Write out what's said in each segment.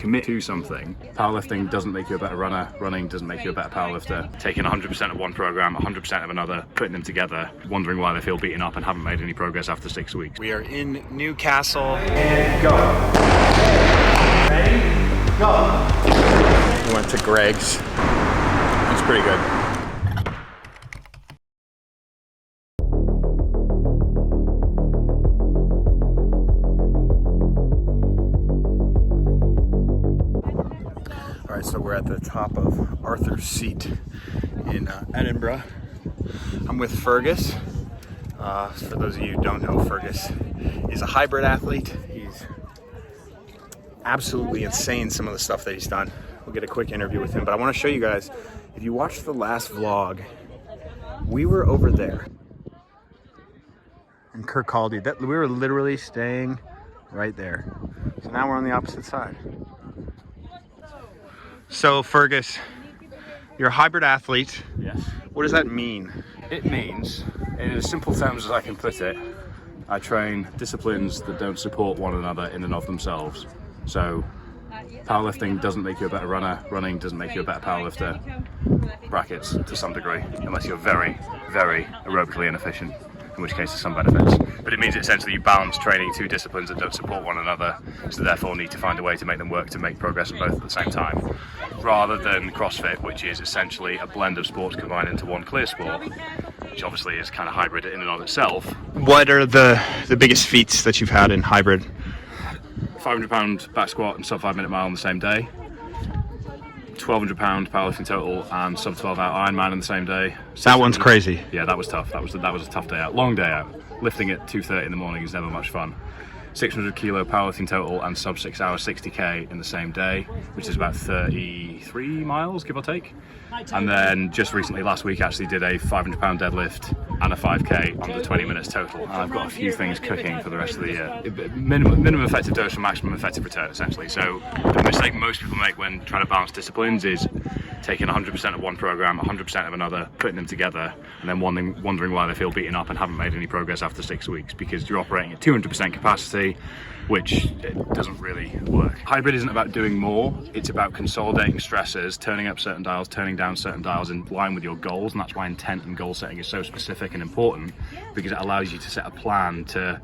commit to something. Powerlifting doesn't make you a better runner, running doesn't make you a better powerlifter. Taking 100% of one program, 100% of another, putting them together, wondering why they feel beaten up and haven't made any progress after 6 weeks. We are in Newcastle. And go. Ready? Go. We went to Greg's. It's pretty good. All right, so we're at the top of Arthur's Seat in Edinburgh. I'm with Fergus. For those of you who don't know, Fergus is a hybrid athlete. He's absolutely insane, some of the stuff that he's done. We'll get a quick interview with him, but I want to show you guys, if you watched the last vlog, we were over there. And Kirk called you. We were literally staying right there. So now we're on the opposite side. So Fergus, you're a hybrid athlete. Yes. What does that mean? It means, in as simple terms as I can put it, I train disciplines that don't support one another in and of themselves. So powerlifting doesn't make you a better runner, running doesn't make you a better powerlifter, brackets to some degree, unless you're very, very aerobically inefficient, in which case there's some benefits. But it means essentially you balance training two disciplines that don't support one another, so therefore need to find a way to make them work to make progress in both at the same time. Rather than CrossFit, which is essentially a blend of sports combined into one clear sport, which obviously is kind of hybrid in and of itself. What are the biggest feats that you've had in hybrid? 500-pound back squat and sub 5 minute mile on the same day. 1,200-pound powerlifting total and sub 12-hour Ironman in the same day. That one's crazy. Yeah, that was tough. That was a tough day out. Long day out. Lifting at 2:30 in the morning is never much fun. 600 kilo powerlifting total and sub 6 hour 60k in the same day, which is about 33 miles, give or take. And then just recently, last week, actually did a 500-pound deadlift and a 5k under 20 minutes total. And I've got a few things cooking for the rest of the year. Minimum effective dose for maximum effective return, essentially. So the mistake most people make when trying to balance disciplines is taking 100% of one program, 100% of another, putting them together, and then wondering why they feel beaten up and haven't made any progress after 6 weeks, because you're operating at 200% capacity, which doesn't really work. Hybrid isn't about doing more, it's about consolidating stressors, turning up certain dials, turning down certain dials in line with your goals, and that's why intent and goal setting is so specific and important, because it allows you to set a plan to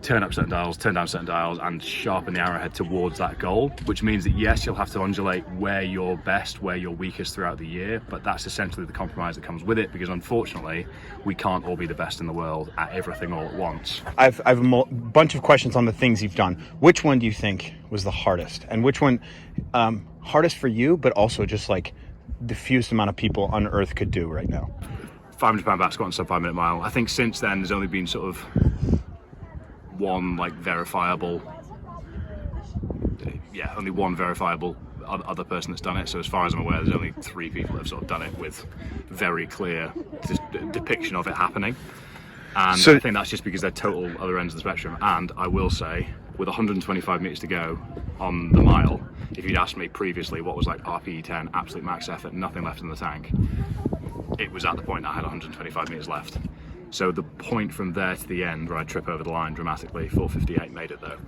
turn up certain dials, turn down certain dials, and sharpen the arrowhead towards that goal, which means that yes, you'll have to undulate where you're best, where you're weakest throughout the year, but that's essentially the compromise that comes with it, because unfortunately, we can't all be the best in the world at everything all at once. I've a bunch of questions on the things you've done. Which one do you think was the hardest? And which one hardest for you, but also just like the fewest amount of people on earth could do right now? 500-pound back squat and sub 5 minute mile. I think since then, there's only been sort of only one verifiable other person that's done it. So as far as I'm aware, there's only 3 people that have sort of done it with very clear depiction of it happening. And so, I think that's just because they're total other ends of the spectrum. And I will say, with 125 meters to go on the mile, if you'd asked me previously what was like RPE 10, absolute max effort, nothing left in the tank, it was at the point I had 125 meters left. So the point from there to the end, where I trip over the line dramatically, 4:58 made it though,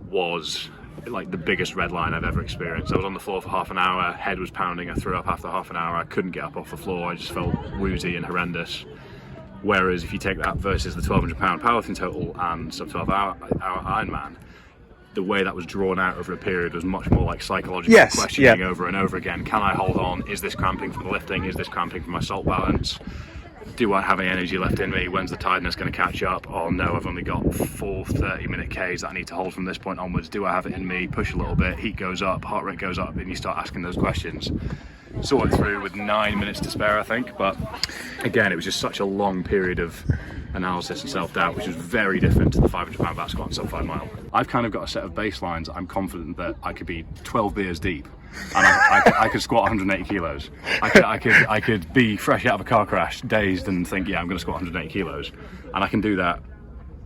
was like the biggest red line I've ever experienced. I was on the floor for half an hour, head was pounding, I threw up after half an hour, I couldn't get up off the floor, I just felt woozy and horrendous. Whereas if you take that versus the 1,200-pound powerlifting total and sub 12-hour Ironman, the way that was drawn out over a period was much more like psychological questioning over and over again. Can I hold on? Is this cramping from the lifting? Is this cramping from my salt balance? Do I have any energy left in me? When's the tiredness going to catch up? Oh no, I've only got 4 30-minute Ks that I need to hold from this point onwards. Do I have it in me? Push a little bit, heat goes up, heart rate goes up, and you start asking those questions. Saw it through with 9 minutes to spare, I think, but again, it was just such a long period of analysis and self-doubt, which is very different to the 500-pound back squat and sub 5 mile. I've kind of got a set of baselines. I'm confident that I could be 12 beers deep and I could squat 180 kilos. I could be fresh out of a car crash, dazed, and think, yeah, I'm going to squat 180 kilos. And I can do that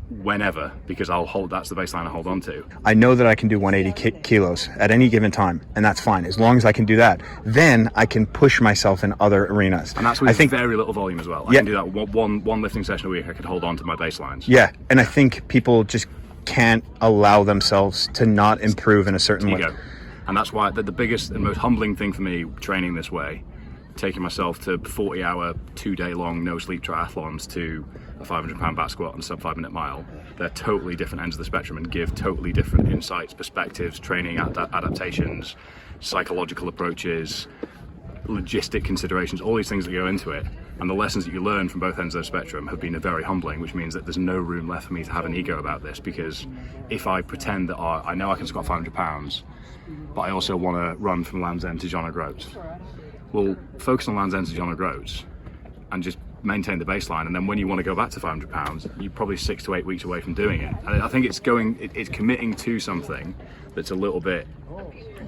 whenever, because that's the baseline I hold on to. I know that I can do 180 kilos at any given time, and that's fine. As long as I can do that, then I can push myself in other arenas. And that's with very little volume as well. I can do that one lifting session a week. I could hold on to my baselines. Yeah, and I think people just can't allow themselves to not improve in a certain way. And that's why the biggest and most humbling thing for me training this way, taking myself to 40-hour, 2-day long, no sleep triathlons to a 500-pound back squat and sub 5-minute mile, they're totally different ends of the spectrum and give totally different insights, perspectives, training adaptations, psychological approaches, logistic considerations, all these things that go into it. And the lessons that you learn from both ends of the spectrum have been very humbling, which means that there's no room left for me to have an ego about this, because if I pretend that I know I can squat 500 pounds, but I also want to run from Land's End to John O'Groats, well, focus on Land's End to John O'Groats and just maintain the baseline, and then when you want to go back to 500 pounds, you're probably 6 to 8 weeks away from doing it. And I think it's committing to something that's a little bit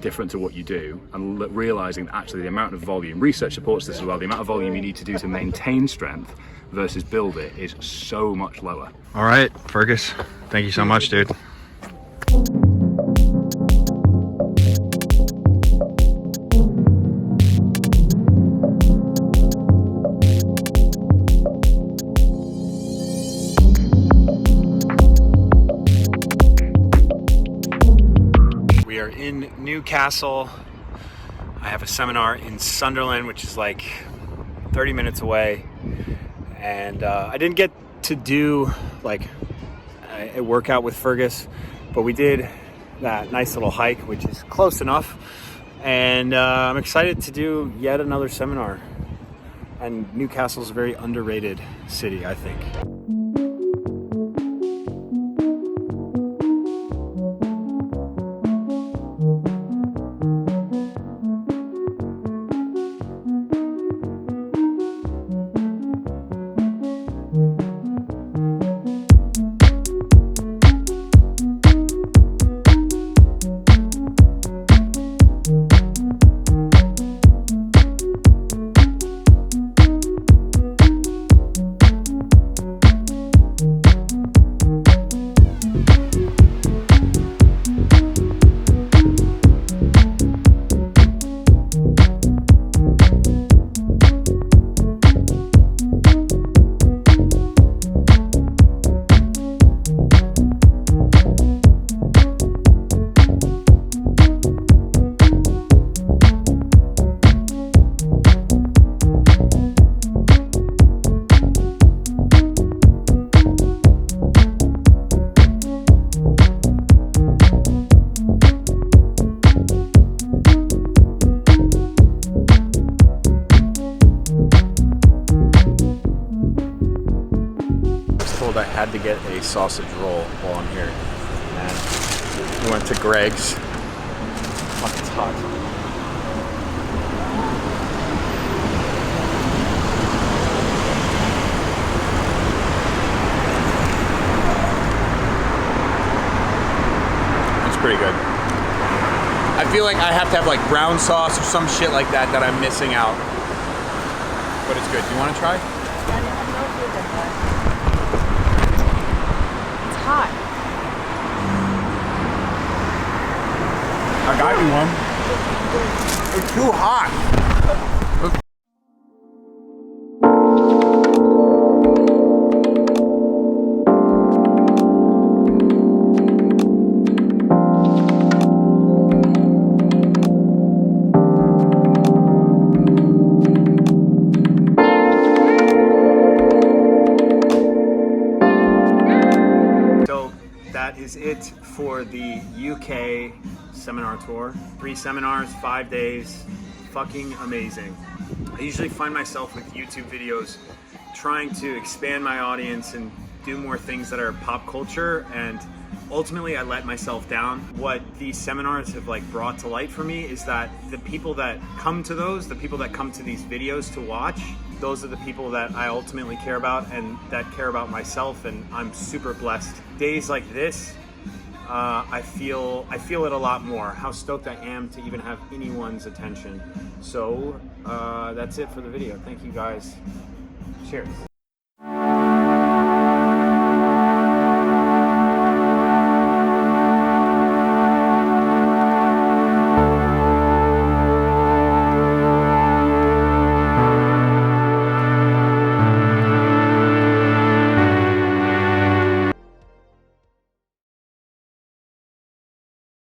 different to what you do, and realizing that actually the amount of volume, research supports this as well, the amount of volume you need to do to maintain strength versus build it is so much lower. All right, Fergus, thank you so much, dude. In Newcastle, I have a seminar in Sunderland, which is like 30 minutes away, and I didn't get to do like a workout with Fergus, but we did that nice little hike, which is close enough, and I'm excited to do yet another seminar. And Newcastle's a very underrated city, I think. I had to get a sausage roll while I'm here, and we went to Greg's. Fuck, it's hot. It's pretty good. I feel like I have to have like brown sauce or some shit like that that I'm missing out, but it's good. Do you want to try? Hot. I got you one. It's too hot. That is it for the UK seminar tour. 3 seminars, 5 days, fucking amazing. I usually find myself with YouTube videos trying to expand my audience and do more things that are pop culture, and ultimately I let myself down. What these seminars have like brought to light for me is that the people that come to those, the people that come to these videos to watch, those are the people that I ultimately care about and that care about myself, and I'm super blessed. Days like this, I feel it a lot more, how stoked I am to even have anyone's attention. So that's it for the video. Thank you guys. Cheers.